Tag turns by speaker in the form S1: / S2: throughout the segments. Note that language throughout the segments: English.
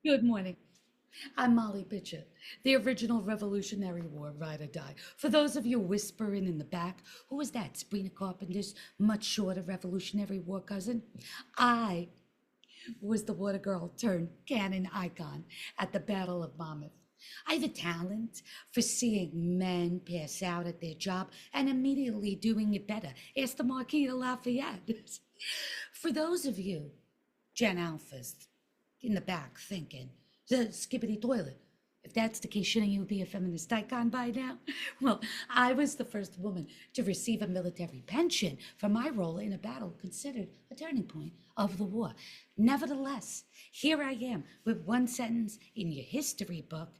S1: Good morning. I'm Molly Pitcher, the original Revolutionary War ride or die. For those of you whispering in the back, who was that? Sabrina Carpenter's much shorter Revolutionary War cousin? I was the water girl turned cannon icon at the Battle of Monmouth. I have a talent for seeing men pass out at their job and immediately doing it better. Ask the Marquis de Lafayette. For those of you Gen Alphas in the back thinking, the skippity toilet. If that's the case, shouldn't you be a feminist icon by now? Well, I was the first woman to receive a military pension for my role in a battle considered a turning point of the war. Nevertheless, here I am with one sentence in your history book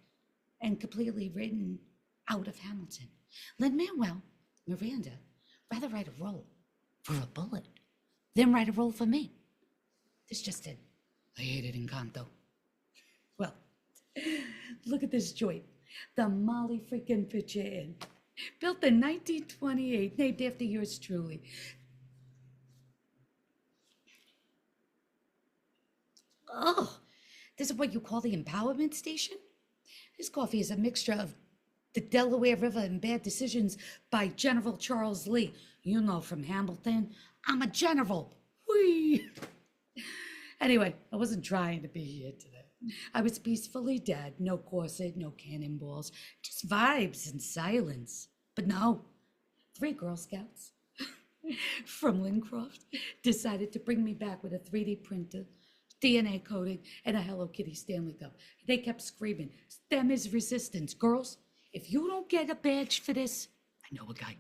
S1: and completely written out of Hamilton. Lin-Manuel Miranda rather write a role for a bullet than write a role for me. This just did. I hated Encanto. Well, look at this joint. The Molly freaking Pitcher Inn. Built in 1928, named after yours truly. Oh, this is what you call the empowerment station? This coffee is a mixture of the Delaware River and Bad Decisions by General Charles Lee. You know from Hamilton. I'm a general. Whee! Anyway, I wasn't trying to be here today. I was peacefully dead. No corset, no cannonballs, just vibes and silence. But no, three Girl Scouts from Lincroft decided to bring me back with a 3D printer, DNA coding, and a Hello Kitty Stanley Cup. They kept screaming, STEM is resistance. Girls, if you don't get a badge for this, I know a guy.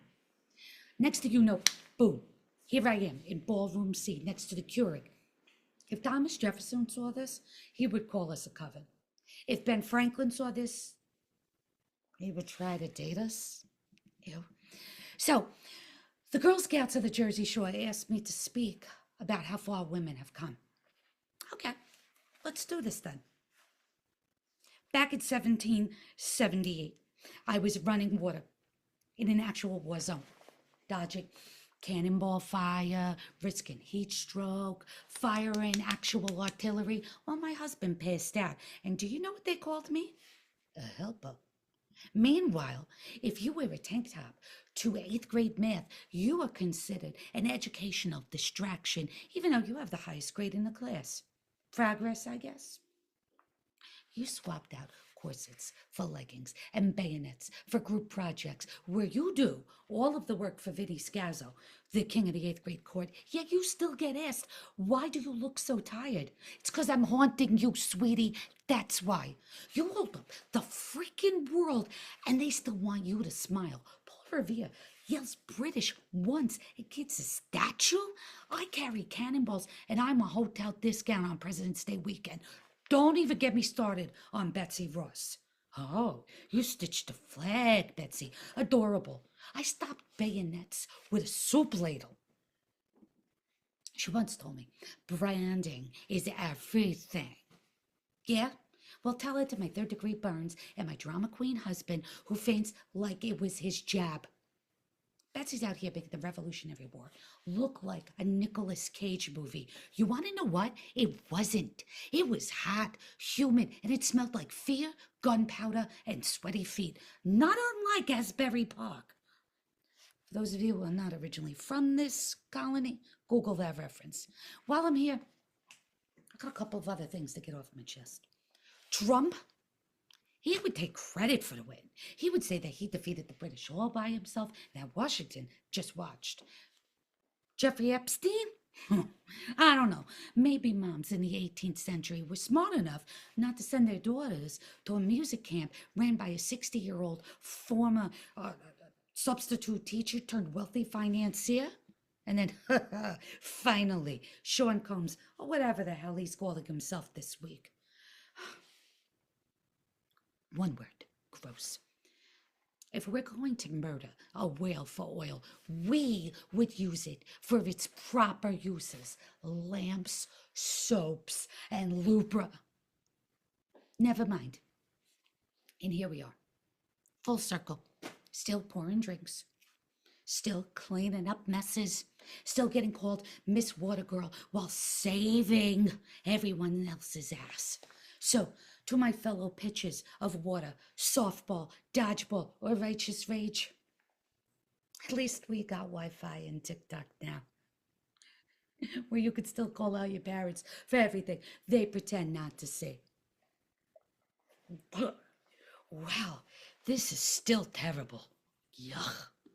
S1: Next thing you know, boom, here I am in ballroom C next to the Keurig. If Thomas Jefferson saw this, he would call us a coven. If Ben Franklin saw this, he would try to date us. Ew. So, the Girl Scouts of the Jersey Shore asked me to speak about how far women have come. Okay, let's do this then. Back in 1778, I was running water in an actual war zone, dodging cannonball fire, risking heat stroke, firing actual artillery while my husband passed out. And do you know what they called me? A helper. Meanwhile, if you wear a tank top to eighth grade math, you are considered an educational distraction, even though you have the highest grade in the class. Progress, I guess. You swapped out corsets for leggings and bayonets for group projects where you do all of the work for Vinny Scazzo, the king of the eighth grade court, yet you still get asked, why do you look so tired? It's because I'm haunting you, sweetie. That's why. You hold up the freaking world and they still want you to smile. Paul Revere yells British once and gets a statue? I carry cannonballs and I'm a hotel discount on President's Day weekend. Don't even get me started on Betsy Ross. Oh, you stitched a flag, Betsy. Adorable. I stopped bayonets with a soup ladle. She once told me, branding is everything. Yeah? Well, tell it to my third-degree burns and my drama queen husband who faints like it was his jab. Betsy's out here making the Revolutionary War look like a Nicolas Cage movie. You want to know what? It wasn't. It was hot, humid, and it smelled like fear, gunpowder, and sweaty feet. Not unlike Asbury Park. For those of you who are not originally from this colony, Google that reference. While I'm here, I got a couple of other things to get off my chest. Trump, he would take credit for the win. He would say that he defeated the British all by himself, that Washington just watched. Jeffrey Epstein? I don't know. Maybe moms in the 18th century were smart enough not to send their daughters to a music camp ran by a 60-year-old former substitute teacher turned wealthy financier. And then, finally, Sean Combs, or whatever the hell he's calling himself this week. One word, gross. If we're going to murder a whale for oil, we would use it for its proper uses. Lamps, soaps, and lubra. Never mind. And here we are. Full circle. Still pouring drinks. Still cleaning up messes. Still getting called Miss Water Girl while saving everyone else's ass. So, to my fellow pitchers of water, softball, dodgeball, or righteous rage, at least we got Wi-Fi and TikTok now, where you could still call out your parents for everything they pretend not to see. Wow, this is still terrible. Yuck.